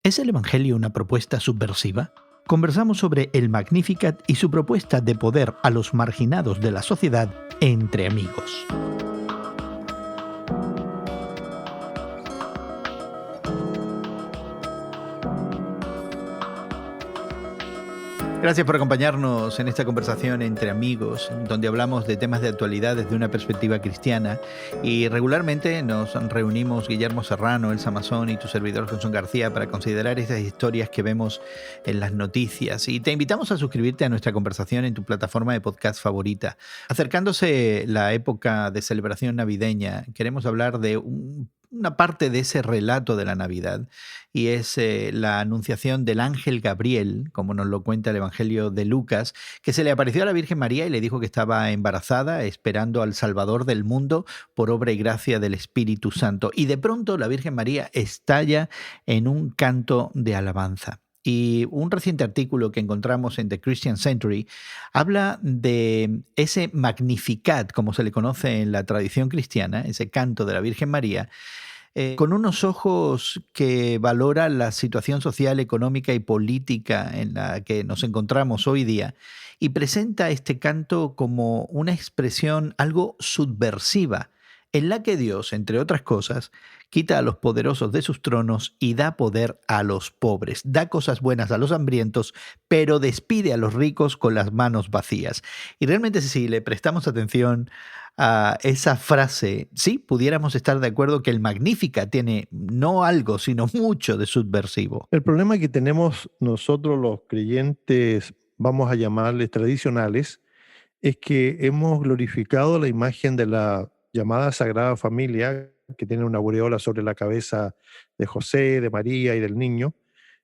¿Es el Evangelio una propuesta subversiva? Conversamos sobre el Magnificat y su propuesta de poder a los marginados de la sociedad entre amigos. Gracias por acompañarnos en esta conversación entre amigos, donde hablamos de temas de actualidad desde una perspectiva cristiana. Y regularmente nos reunimos Guillermo Serrano, Elsa Mazón y tu servidor Jesús García para considerar estas historias que vemos en las noticias. Y te invitamos a suscribirte a nuestra conversación en tu plataforma de podcast favorita. Acercándose la época de celebración navideña, queremos hablar de una parte de ese relato de la Navidad, y es la anunciación del ángel Gabriel, como nos lo cuenta el Evangelio de Lucas, que se le apareció a la Virgen María y le dijo que estaba embarazada, esperando al Salvador del mundo por obra y gracia del Espíritu Santo. Y de pronto la Virgen María estalla en un canto de alabanza. Y un reciente artículo que encontramos en The Christian Century habla de ese Magnificat, como se le conoce en la tradición cristiana, ese canto de la Virgen María, con unos ojos que valoran la situación social, económica y política en la que nos encontramos hoy día, y presenta este canto como una expresión algo subversiva, en la que Dios, entre otras cosas, quita a los poderosos de sus tronos y da poder a los pobres, da cosas buenas a los hambrientos, pero despide a los ricos con las manos vacías. Y realmente, si le prestamos atención a esa frase, sí, pudiéramos estar de acuerdo que el Magnífica tiene no algo, sino mucho de subversivo. El problema que tenemos nosotros los creyentes, vamos a llamarles tradicionales, es que hemos glorificado la imagen de la llamada Sagrada Familia, que tiene una aureola sobre la cabeza de José, de María y del niño,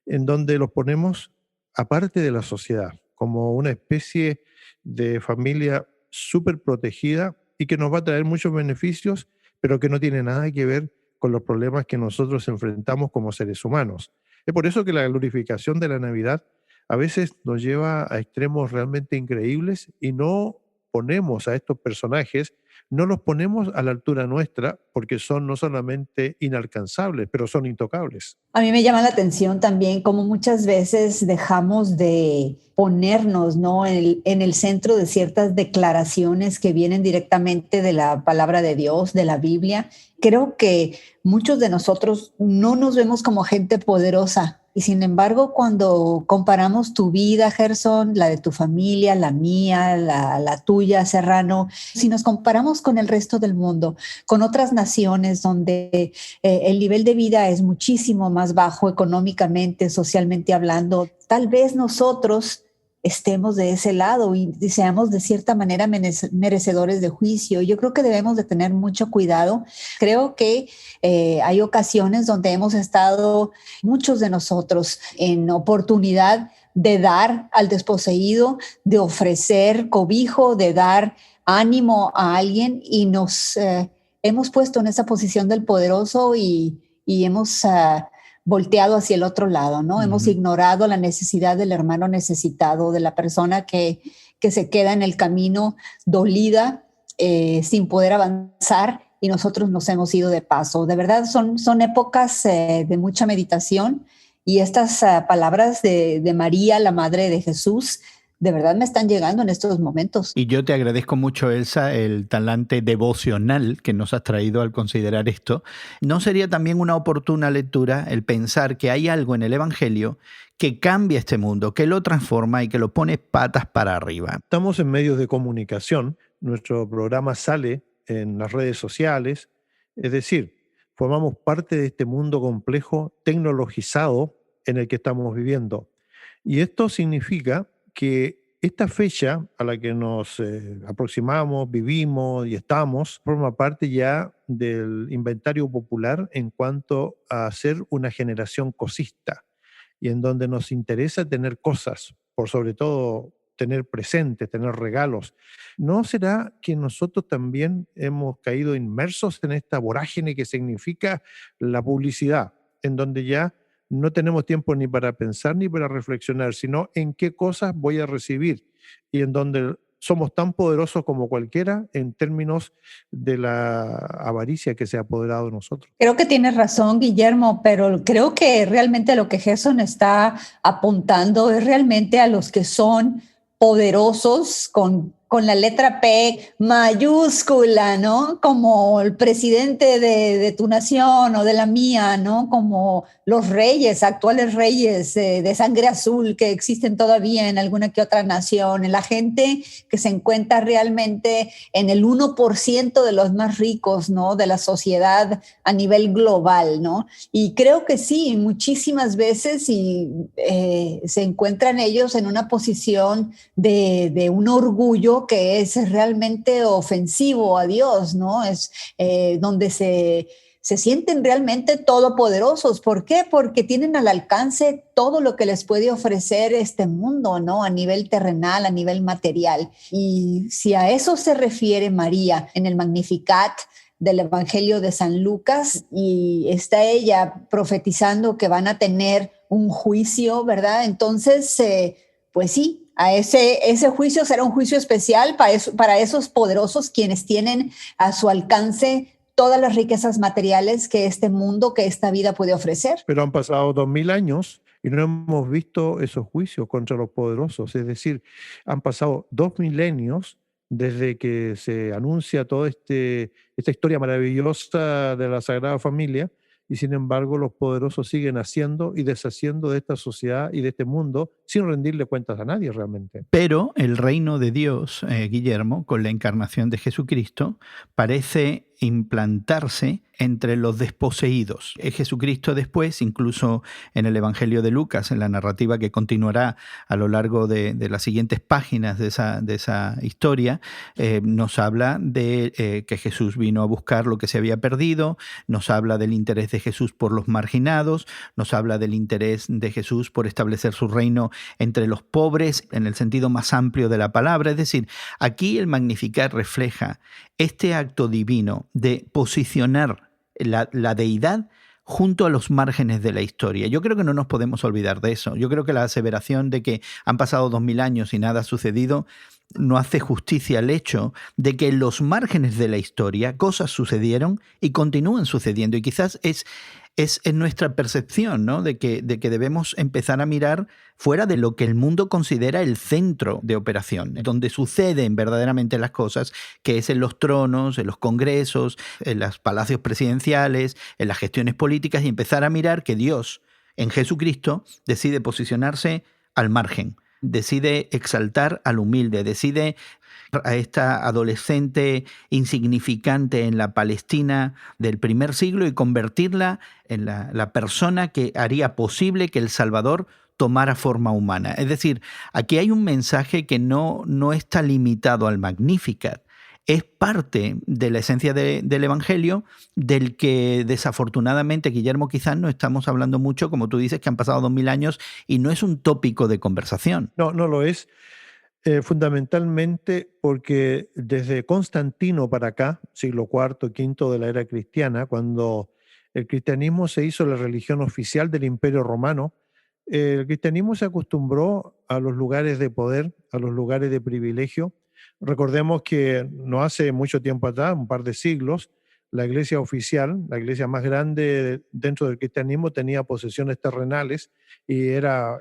en donde los ponemos aparte de la sociedad, como una especie de familia súper protegida y que nos va a traer muchos beneficios, pero que no tiene nada que ver con los problemas que nosotros enfrentamos como seres humanos. Es por eso que la glorificación de la Navidad a veces nos lleva a extremos realmente increíbles y no ponemos a estos personajes, no los ponemos a la altura nuestra porque son no solamente inalcanzables, pero son intocables. A mí me llama la atención también cómo muchas veces dejamos de ponernos, ¿no?, en el centro de ciertas declaraciones que vienen directamente de la palabra de Dios, de la Biblia. Creo que muchos de nosotros no nos vemos como gente poderosa. Y sin embargo, cuando comparamos tu vida, Gerson, la de tu familia, la mía, la tuya, Serrano, si nos comparamos con el resto del mundo, con otras naciones donde el nivel de vida es muchísimo más bajo económicamente, socialmente hablando, tal vez nosotros estemos de ese lado y seamos de cierta manera merecedores de juicio. Yo creo que debemos de tener mucho cuidado. Creo que hay ocasiones donde hemos estado, muchos de nosotros, en oportunidad de dar al desposeído, de ofrecer cobijo, de dar ánimo a alguien y nos hemos puesto en esa posición del poderoso y hemos volteado hacia el otro lado, ¿no? Hemos ignorado la necesidad del hermano necesitado, de la persona que se queda en el camino dolida, sin poder avanzar, y nosotros nos hemos ido de paso. De verdad, son épocas de mucha meditación, y estas palabras de María, la Madre de Jesús, de verdad me están llegando en estos momentos. Y yo te agradezco mucho, Elsa, el talante devocional que nos has traído al considerar esto. ¿No sería también una oportuna lectura el pensar que hay algo en el Evangelio que cambia este mundo, que lo transforma y que lo pone patas para arriba? Estamos en medios de comunicación, nuestro programa sale en las redes sociales, es decir, formamos parte de este mundo complejo, tecnologizado en el que estamos viviendo. Y esto significa que esta fecha a la que nos aproximamos, vivimos y estamos, forma parte ya del inventario popular en cuanto a ser una generación cosista y en donde nos interesa tener cosas, por sobre todo tener presentes, tener regalos. ¿No será que nosotros también hemos caído inmersos en esta vorágine que significa la publicidad, en donde ya no tenemos tiempo ni para pensar ni para reflexionar, sino en qué cosas voy a recibir y en donde somos tan poderosos como cualquiera en términos de la avaricia que se ha apoderado de nosotros. Creo que tienes razón, Guillermo, pero creo que realmente lo que Gerson está apuntando es realmente a los que son poderosos con la letra P mayúscula, ¿no? Como el presidente de tu nación o de la mía, ¿no? Como los reyes, actuales reyes de sangre azul que existen todavía en alguna que otra nación, la gente que se encuentra realmente en el 1% de los más ricos, ¿no? De la sociedad a nivel global, ¿no? Y creo que sí, muchísimas veces se encuentran ellos en una posición de un orgullo que es realmente ofensivo a Dios, ¿no? Es donde se sienten realmente todopoderosos. ¿Por qué? Porque tienen al alcance todo lo que les puede ofrecer este mundo, ¿no? A nivel terrenal, a nivel material. Y si a eso se refiere María en el Magnificat del Evangelio de San Lucas, y está ella profetizando que van a tener un juicio, ¿verdad? Entonces, pues sí, a ese juicio será un juicio especial para esos poderosos quienes tienen a su alcance todas las riquezas materiales que este mundo, que esta vida puede ofrecer. Pero han pasado 2000 años y no hemos visto esos juicios contra los poderosos. Es decir, han pasado 2 milenios desde que se anuncia toda esta historia maravillosa de la Sagrada Familia, y sin embargo los poderosos siguen haciendo y deshaciendo de esta sociedad y de este mundo sin rendirle cuentas a nadie realmente. Pero el reino de Dios, Guillermo, con la encarnación de Jesucristo, parece implantarse entre los desposeídos. Jesucristo después, incluso en el Evangelio de Lucas, en la narrativa que continuará a lo largo de las siguientes páginas de esa historia, nos habla de que Jesús vino a buscar lo que se había perdido, nos habla del interés de Jesús por los marginados, nos habla del interés de Jesús por establecer su reino entre los pobres, en el sentido más amplio de la palabra. Es decir, aquí el Magnificat refleja este acto divino de posicionar la deidad junto a los márgenes de la historia. Yo creo que no nos podemos olvidar de eso. Yo creo que la aseveración de que han pasado 2000 años y nada ha sucedido no hace justicia al hecho de que en los márgenes de la historia cosas sucedieron y continúan sucediendo. Y quizás es nuestra percepción, ¿no? de que debemos empezar a mirar fuera de lo que el mundo considera el centro de operación, donde suceden verdaderamente las cosas, que es en los tronos, en los congresos, en los palacios presidenciales, en las gestiones políticas, y empezar a mirar que Dios, en Jesucristo, decide posicionarse al margen, decide exaltar al humilde, decide a esta adolescente insignificante en la Palestina del primer siglo y convertirla en la persona que haría posible que el Salvador tomara forma humana. Es decir, aquí hay un mensaje que no está limitado al Magnificat. Es parte de la esencia del Evangelio, del que desafortunadamente, Guillermo, quizás no estamos hablando mucho, como tú dices, que han pasado 2000 años y no es un tópico de conversación. No lo es. Fundamentalmente porque desde Constantino para acá, siglo IV, V de la era cristiana, cuando el cristianismo se hizo la religión oficial del Imperio Romano, el cristianismo se acostumbró a los lugares de poder, a los lugares de privilegio. Recordemos que no hace mucho tiempo atrás, un par de siglos, la iglesia oficial, la iglesia más grande dentro del cristianismo, tenía posesiones terrenales y era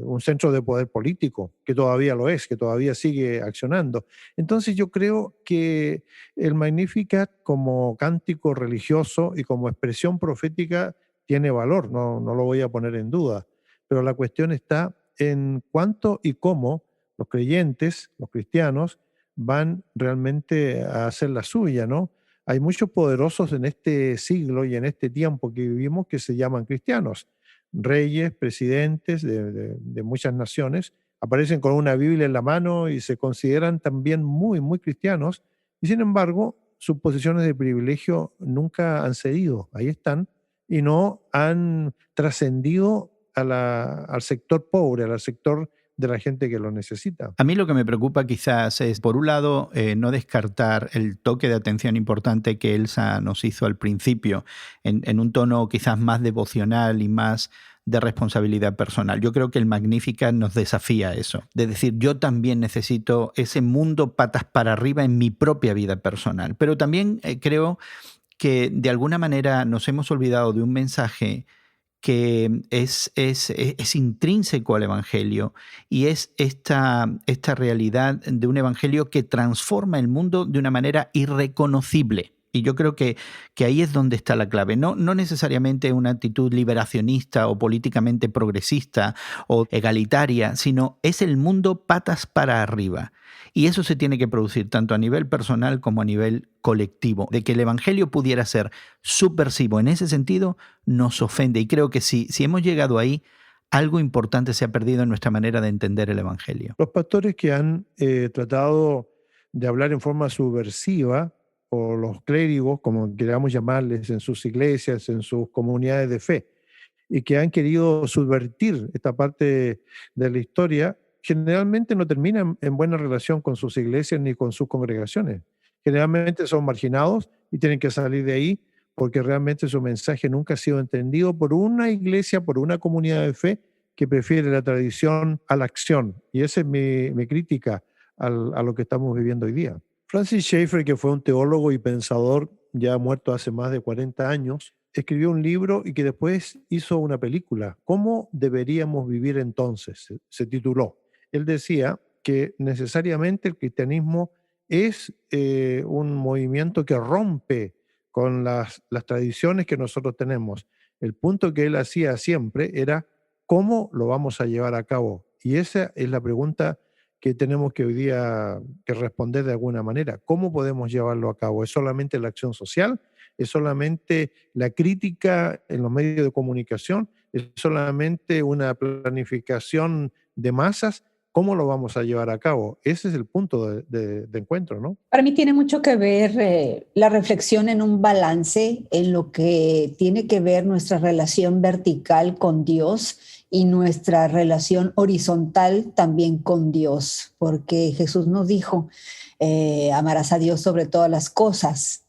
un centro de poder político, que todavía lo es, que todavía sigue accionando. Entonces yo creo que el Magnificat como cántico religioso y como expresión profética tiene valor, no lo voy a poner en duda, pero la cuestión está en cuánto y cómo los creyentes, los cristianos, van realmente a hacer la suya, ¿no? Hay muchos poderosos en este siglo y en este tiempo que vivimos que se llaman cristianos. Reyes, presidentes de muchas naciones aparecen con una Biblia en la mano y se consideran también muy, muy cristianos, y sin embargo sus posiciones de privilegio nunca han cedido, ahí están, y no han trascendido al sector pobre, al sector de la gente que lo necesita. A mí lo que me preocupa quizás es, por un lado, no descartar el toque de atención importante que Elsa nos hizo al principio, en un tono quizás más devocional y más de responsabilidad personal. Yo creo que el Magnificat nos desafía a eso, de decir, yo también necesito ese mundo patas para arriba en mi propia vida personal. Pero también creo que de alguna manera nos hemos olvidado de un mensaje que es intrínseco al Evangelio, y es esta realidad de un Evangelio que transforma el mundo de una manera irreconocible. Y yo creo que ahí es donde está la clave. No necesariamente una actitud liberacionista o políticamente progresista o egalitaria, sino es el mundo patas para arriba. Y eso se tiene que producir tanto a nivel personal como a nivel colectivo. De que el Evangelio pudiera ser subversivo en ese sentido nos ofende. Y creo que si hemos llegado ahí, algo importante se ha perdido en nuestra manera de entender el Evangelio. Los pastores que han tratado de hablar en forma subversiva, o los clérigos, como queramos llamarles, en sus iglesias, en sus comunidades de fe, y que han querido subvertir esta parte de la historia, generalmente no terminan en buena relación con sus iglesias ni con sus congregaciones. Generalmente son marginados y tienen que salir de ahí porque realmente su mensaje nunca ha sido entendido por una iglesia, por una comunidad de fe que prefiere la tradición a la acción. Y esa es mi crítica a lo que estamos viviendo hoy día. Francis Schaeffer, que fue un teólogo y pensador ya muerto hace más de 40 años, escribió un libro y que después hizo una película, ¿Cómo deberíamos vivir entonces? Se tituló. Él decía que necesariamente el cristianismo es un movimiento que rompe con las tradiciones que nosotros tenemos. El punto que él hacía siempre era ¿cómo lo vamos a llevar a cabo? Y esa es la pregunta que tenemos que hoy día que responder de alguna manera. ¿Cómo podemos llevarlo a cabo? ¿Es solamente la acción social? ¿Es solamente la crítica en los medios de comunicación? ¿Es solamente una planificación de masas? ¿Cómo lo vamos a llevar a cabo? Ese es el punto de encuentro, ¿no? Para mí tiene mucho que ver la reflexión en un balance en lo que tiene que ver nuestra relación vertical con Dios y nuestra relación horizontal también con Dios, porque Jesús nos dijo, amarás a Dios sobre todas las cosas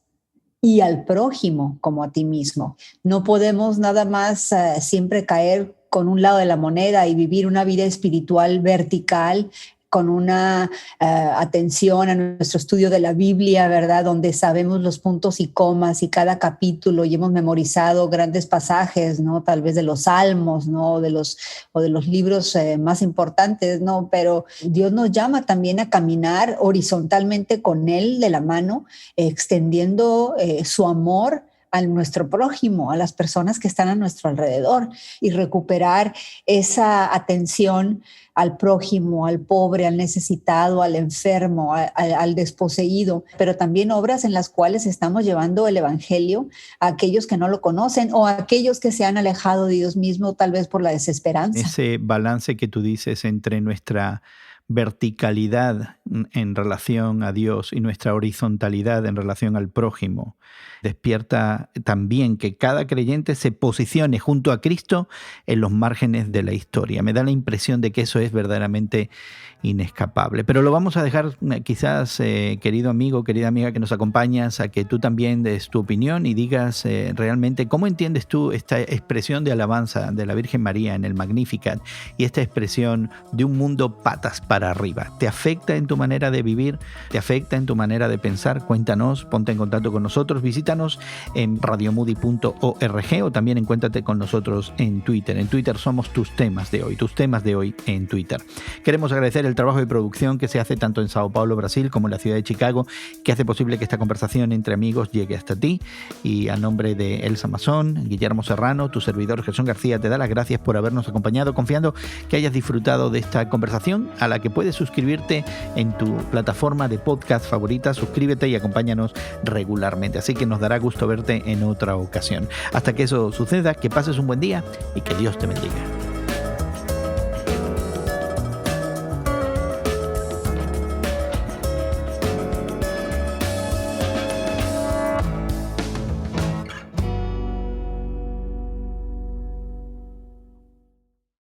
y al prójimo como a ti mismo. No podemos nada más siempre caer con un lado de la moneda y vivir una vida espiritual vertical con una atención a nuestro estudio de la Biblia, ¿verdad? Donde sabemos los puntos y comas y cada capítulo y hemos memorizado grandes pasajes, ¿no? Tal vez de los salmos, ¿no? O de los libros más importantes, ¿no? Pero Dios nos llama también a caminar horizontalmente con Él de la mano, extendiendo su amor a nuestro prójimo, a las personas que están a nuestro alrededor, y recuperar esa atención al prójimo, al pobre, al necesitado, al enfermo, al desposeído, pero también obras en las cuales estamos llevando el Evangelio a aquellos que no lo conocen o a aquellos que se han alejado de Dios mismo, tal vez por la desesperanza. Ese balance que tú dices entre nuestra verticalidad en relación a Dios y nuestra horizontalidad en relación al prójimo despierta también que cada creyente se posicione junto a Cristo en los márgenes de la historia. Me da la impresión de que eso es verdaderamente inescapable. Pero lo vamos a dejar quizás, querido amigo, querida amiga que nos acompañas, a que tú también des tu opinión y digas realmente cómo entiendes tú esta expresión de alabanza de la Virgen María en el Magnificat y esta expresión de un mundo patas para arriba. ¿Te afecta en tu manera de vivir? ¿Te afecta en tu manera de pensar? Cuéntanos, ponte en contacto con nosotros, visítanos en radiomoody.org o también encuéntrate con nosotros en Twitter. En Twitter somos tus temas de hoy en Twitter. Queremos agradecer el trabajo de producción que se hace tanto en Sao Paulo, Brasil, como en la ciudad de Chicago, que hace posible que esta conversación entre amigos llegue hasta ti. Y a nombre de Elsa Mazón, Guillermo Serrano, tu servidor Gerson García, te da las gracias por habernos acompañado, confiando que hayas disfrutado de esta conversación, a la que puedes suscribirte en tu plataforma de podcast favorita. Suscríbete y acompáñanos regularmente. Así que nos dará gusto verte en otra ocasión. Hasta que eso suceda, que pases un buen día y que Dios te bendiga.